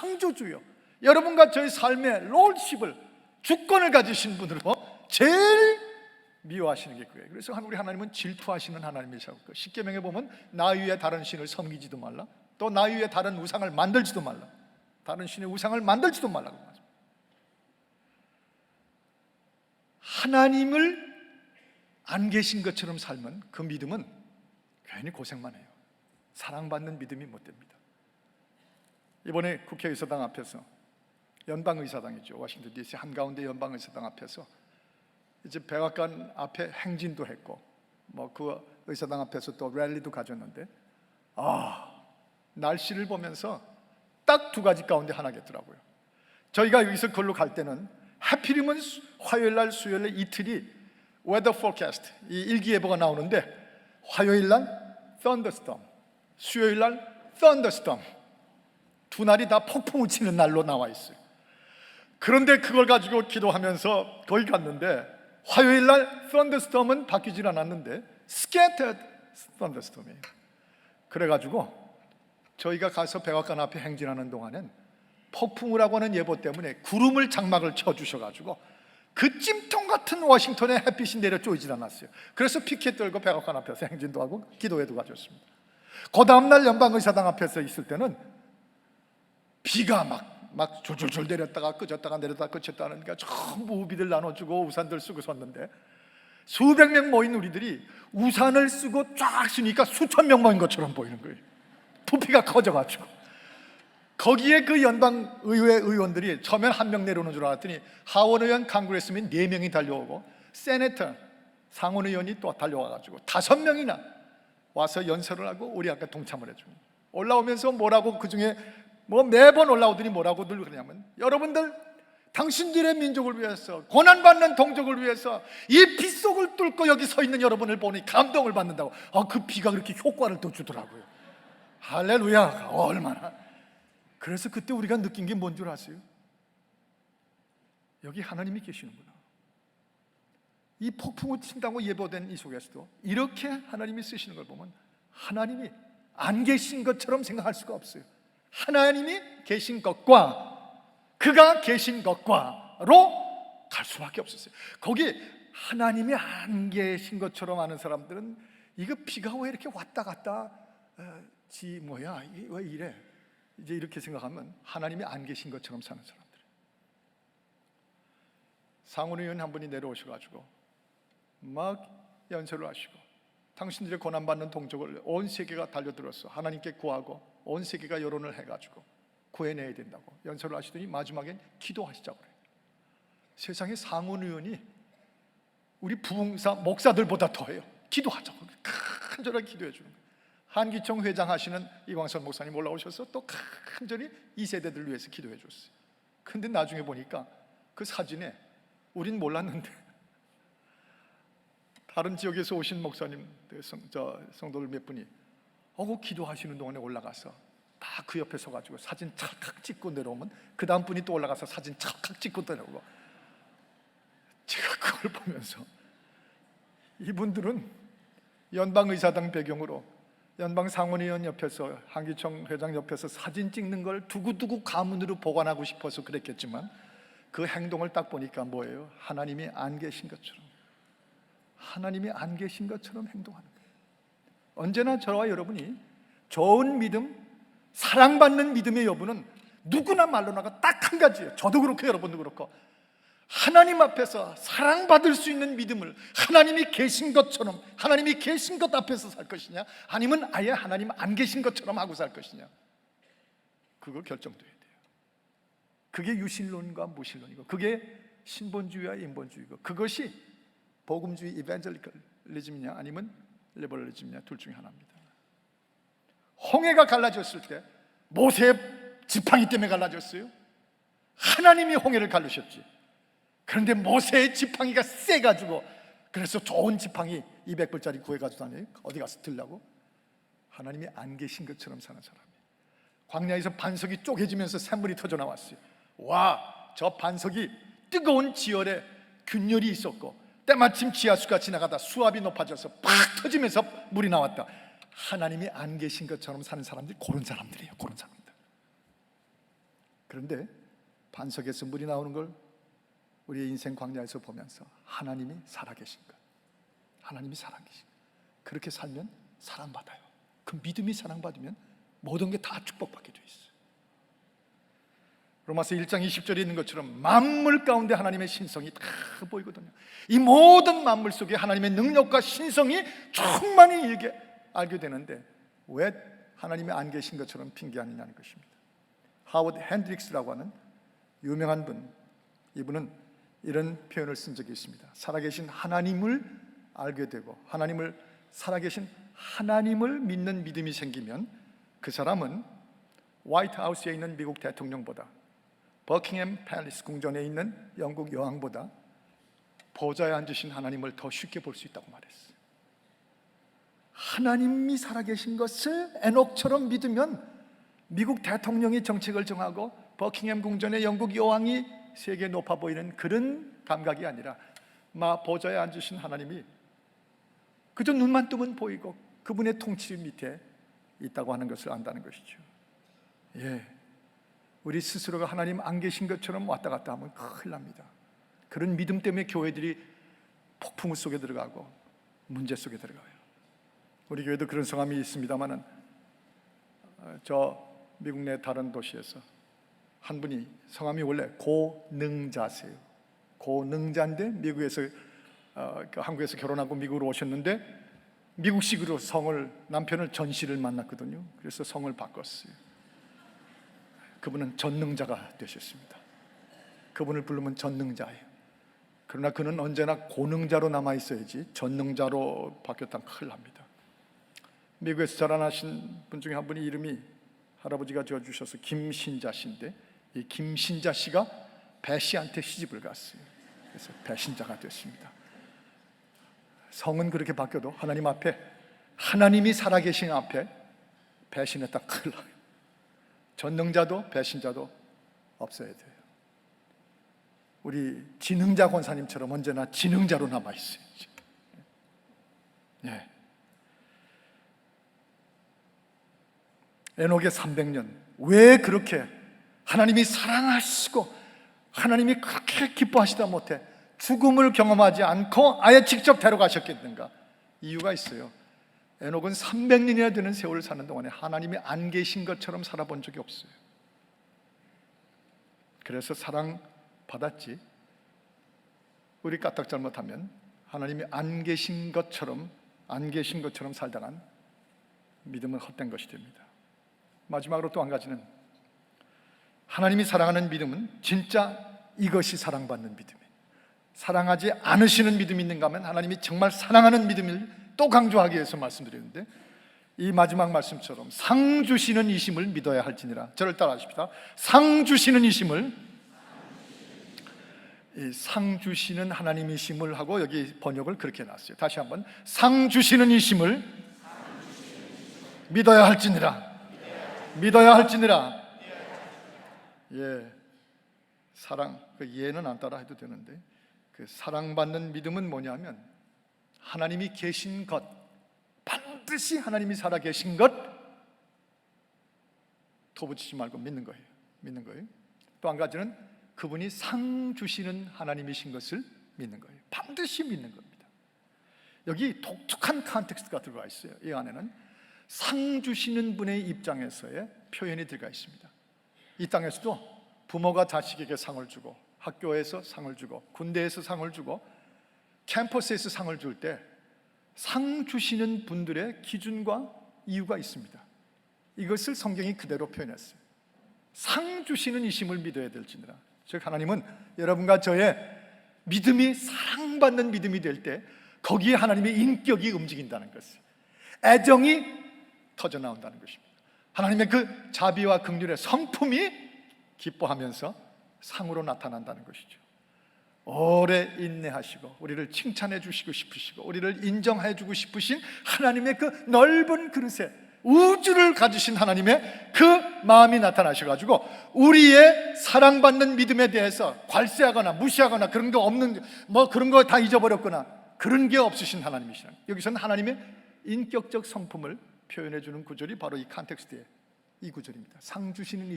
창조주요, 여러분과 저의 삶의 롤십을, 주권을 가지신 분으로 제일 미워하시는 게 그거예요. 그래서 우리 하나님은 질투하시는 하나님이시고, 십계명에 보면 나 위에 다른 신을 섬기지도 말라, 또 나 위에 다른 우상을 만들지도 말라, 다른 신의 우상을 만들지도 말라고 하죠. 하나님을 안 계신 것처럼 살면 그 믿음은 괜히 고생만 해요. 사랑받는 믿음이 못 됩니다. 이번에 국회의사당 앞에서, 연방의사당이죠, 워싱턴 DC 한가운데 연방의사당 앞에서 이제 백악관 앞에 행진도 했고, 그 의사당 앞에서 또 랠리도 가졌는데, 날씨를 보면서 딱 두 가지 가운데 하나겠더라고요. 저희가 여기서 걸로 갈 때는 하필이면 화요일날 수요일날 이틀이 weather forecast, 이 일기예보가 나오는데, 화요일날 thunderstorm, 수요일날 thunderstorm, 두 날이 다 폭풍우 치는 날로 나와 있어요. 그런데 그걸 가지고 기도하면서 거기 갔는데, 화요일날 thunderstorm은 바뀌질 않았는데 scattered thunderstorm이에요. 그래가지고 저희가 가서 백악관 앞에 행진하는 동안엔 폭풍우라고 하는 예보 때문에 구름을 장막을 쳐주셔가지고 그 찜통 같은 워싱턴에 햇빛이 내려 쪼이질 않았어요. 그래서 피켓 들고 백악관 앞에서 행진도 하고 기도회도 가졌습니다. 그 다음날 연방의사당 앞에서 있을 때는 비가 막 졸졸졸 내렸다가 끄졌다가 내렸다가 끄쳤다 하니까 전부 우비들 나눠주고 우산들 쓰고 섰는데, 수백 명 모인 우리들이 우산을 쓰고 쫙 쓰니까 수천 명 모인 것처럼 보이는 거예요. 부피가 커져가지고. 거기에 그 연방의회 의원들이 처음엔 한 명 내려오는 줄 알았더니 하원 의원, 강그레스민 4명이 달려오고, 세네터 상원의원이 또 달려와가지고 5명이나 와서 연설을 하고 우리 아까 동참을 해줍니다. 올라오면서 뭐라고, 그 중에 매번 올라오더니 뭐라고 늘 그러냐면, 여러분들 당신들의 민족을 위해서, 고난받는 동족을 위해서 이 빗속을 뚫고 여기 서 있는 여러분을 보니 감동을 받는다고. 그 비가 그렇게 효과를 또 주더라고요. 할렐루야. 얼마나. 그래서 그때 우리가 느낀 게 뭔 줄 아세요? 여기 하나님이 계시는구나. 이 폭풍우 친다고 예보된 이 속에서도 이렇게 하나님이 쓰시는 걸 보면 하나님이 안 계신 것처럼 생각할 수가 없어요. 하나님이 계신 것과 그가 계신 것과로 갈 수밖에 없었어요. 거기 하나님이 안 계신 것처럼 아는 사람들은 이거 비가 왜 이렇게 왔다 갔다 왜 이래, 이제 이렇게 생각하면 하나님이 안 계신 것처럼 사는 사람들. 상원의원 한 분이 내려오셔가지고 막 연설을 하시고, 당신들의 고난받는 동족을 온 세계가 달려들어서 하나님께 구하고 온 세계가 여론을 해가지고 구해내야 된다고 연설을 하시더니 마지막엔 기도하시자고 그래요. 세상에 상원의원이 우리 부흥사 목사들보다 더해요. 기도하자고 간절하게 기도해 주는 거예요. 한기총 회장 하시는 이광선 목사님 올라오셔서 또 간절히 이 세대들을 위해서 기도해 줬어요. 근데 나중에 보니까 그 사진에, 우린 몰랐는데 다른 지역에서 오신 목사님, 성도들 몇 분이 기도하시는 동안에 올라가서 다 그 옆에 서가지고 사진 찰칵 찍고 내려오면 그 다음 분이 또 올라가서 사진 찰칵 찍고 내려오고, 제가 그걸 보면서 이분들은 연방의사당 배경으로 연방상원의원 옆에서, 한기총 회장 옆에서 사진 찍는 걸 두고두고 가문으로 보관하고 싶어서 그랬겠지만, 그 행동을 딱 보니까 뭐예요? 하나님이 안 계신 것처럼, 하나님이 안 계신 것처럼 행동하는 거예요. 언제나 저와 여러분이 좋은 믿음, 사랑받는 믿음의 여부는 누구나 말로나가 딱 한 가지예요. 저도 그렇고 여러분도 그렇고, 하나님 앞에서 사랑받을 수 있는 믿음을 하나님이 계신 것처럼, 하나님이 계신 것 앞에서 살 것이냐, 아니면 아예 하나님 안 계신 것처럼 하고 살 것이냐, 그거 결정돼야 돼요. 그게 유신론과 무신론이고, 그게 신본주의와 인본주의고, 그것이 복음주의 이벤젤리즘이냐 아니면 리버럴리즘이냐, 둘 중에 하나입니다. 홍해가 갈라졌을 때 모세의 지팡이 때문에 갈라졌어요? 하나님이 홍해를 갈르셨지. 그런데 모세의 지팡이가 세가지고, 그래서 좋은 지팡이 200불짜리 구해가지고 다녀요. 어디 가서 들라고? 하나님이 안 계신 것처럼 사는 사람이에요. 광야에서 반석이 쪼개지면서 샘물이 터져 나왔어요. 와, 저 반석이 뜨거운 지열에 균열이 있었고, 때마침 지하수가 지나가다 수압이 높아져서 팍 터지면서 물이 나왔다. 하나님이 안 계신 것처럼 사는 사람들이 그런 사람들이에요. 그런 사람들. 그런데 반석에서 물이 나오는 걸 우리의 인생 광야에서 보면서 하나님이 살아계신 것, 하나님이 살아계신 것, 그렇게 살면 사랑받아요. 그 믿음이 사랑받으면 모든 게 다 축복받게 돼 있어요. 로마서 1장 20절에 있는 것처럼 만물 가운데 하나님의 신성이 다 보이거든요. 이 모든 만물 속에 하나님의 능력과 신성이 충만히 일게 알게 되는데 왜 하나님이 안 계신 것처럼 핑계하느냐는 것입니다. 하워드 핸드릭스라고 하는 유명한 분, 이분은 이런 표현을 쓴 적이 있습니다. 살아계신 하나님을 알게 되고 살아계신 하나님을 믿는 믿음이 생기면 그 사람은 화이트하우스에 있는 미국 대통령보다, 버킹엄 팰리스 궁전에 있는 영국 여왕보다 보좌에 앉으신 하나님을 더 쉽게 볼 수 있다고 말했어요. 하나님이 살아계신 것을 에녹처럼 믿으면 미국 대통령이 정책을 정하고 버킹엄 궁전의 영국 여왕이 세계에 높아 보이는 그런 감각이 아니라 보좌에 앉으신 하나님이 그저 눈만 뜨면 보이고 그분의 통치 밑에 있다고 하는 것을 안다는 것이죠. 우리 스스로가 하나님 안 계신 것처럼 왔다 갔다 하면 큰일 납니다. 그런 믿음 때문에 교회들이 폭풍 속에 들어가고 문제 속에 들어가요. 우리 교회도 그런 성함이 있습니다만은 저 미국 내 다른 도시에서 한 분이 성함이 원래 고능자세요. 고능자인데 미국에서 한국에서 결혼하고 미국으로 오셨는데 미국식으로 남편을 전씨를 만났거든요. 그래서 성을 바꿨어요. 그분은 전능자가 되셨습니다. 그분을 부르면 전능자예요. 그러나 그는 언제나 고능자로 남아 있어야지 전능자로 바뀌었다면 큰일 납니다. 미국에서 자라나신 분 중에 한 분이 이름이 할아버지가 지어주셔서 김신자 씨인데 이 김신자 씨가 배 씨한테 시집을 갔어요. 그래서 배신자가 됐습니다. 성은 그렇게 바뀌어도 하나님 앞에, 하나님이 살아계신 앞에 배신했다 큰일 나요. 전능자도 배신자도 없어야 돼요. 우리 지능자 권사님처럼 언제나 지능자로 남아있어요. 에녹의 300년, 왜 그렇게 하나님이 사랑하시고 하나님이 그렇게 기뻐하시다 못해 죽음을 경험하지 않고 아예 직접 데려가셨겠는가? 이유가 있어요. 에녹은 300년이나 되는 세월을 사는 동안에 하나님이 안 계신 것처럼 살아본 적이 없어요. 그래서 사랑받았지, 우리 까딱 잘못하면 하나님이 안 계신 것처럼 살다간 믿음은 헛된 것이 됩니다. 마지막으로 또 한 가지는, 하나님이 사랑하는 믿음은 진짜 이것이 사랑받는 믿음이에요. 사랑하지 않으시는 믿음이 있는가 하면 하나님이 정말 사랑하는 믿음을 또 강조하기 위해서 말씀드리는데, 이 마지막 말씀처럼 상 주시는 이심을 믿어야 할지니라. 저를 따라하십시다. 상 주시는 이심을, 상 주시는 하나님이심을 하고 여기 번역을 그렇게 해놨어요. 다시 한번, 상 주시는 이심을 믿어야 할지니라. 믿어야 할지니라. 사랑, 그 예는 안 따라 해도 되는데, 그 사랑받는 믿음은 뭐냐면 하나님이 계신 것, 반드시 하나님이 살아 계신 것 토붙이지 말고 믿는 거예요. 또 한 가지는 그분이 상 주시는 하나님이신 것을 믿는 거예요. 반드시 믿는 겁니다. 여기 독특한 컨텍스트가 들어가 있어요. 이 안에는 상 주시는 분의 입장에서의 표현이 들어가 있습니다. 이 땅에서도 부모가 자식에게 상을 주고, 학교에서 상을 주고, 군대에서 상을 주고, 캠퍼스에서 상을 줄 때 상 주시는 분들의 기준과 이유가 있습니다. 이것을 성경이 그대로 표현했어요. 상 주시는 이심을 믿어야 될지니라. 즉 하나님은 여러분과 저의 믿음이 사랑받는 믿음이 될 때 거기에 하나님의 인격이 움직인다는 것을, 애정이 터져 나온다는 것입니다. 하나님의 그 자비와 긍휼의 성품이 기뻐하면서 상으로 나타난다는 것이죠. 오래 인내하시고 우리를 칭찬해 주시고 싶으시고 우리를 인정해 주고 싶으신 하나님의 그 넓은 그릇에 우주를 가지신 하나님의 그 마음이 나타나셔가지고 우리의 사랑받는 믿음에 대해서 괄세하거나 무시하거나 그런 거 없는, 그런 거 다 잊어버렸거나 그런 게 없으신 하나님이시라. 여기서는 하나님의 인격적 성품을 표현해 주는 구절이 바로 이 컨텍스트의 이 구절입니다. 상 주시는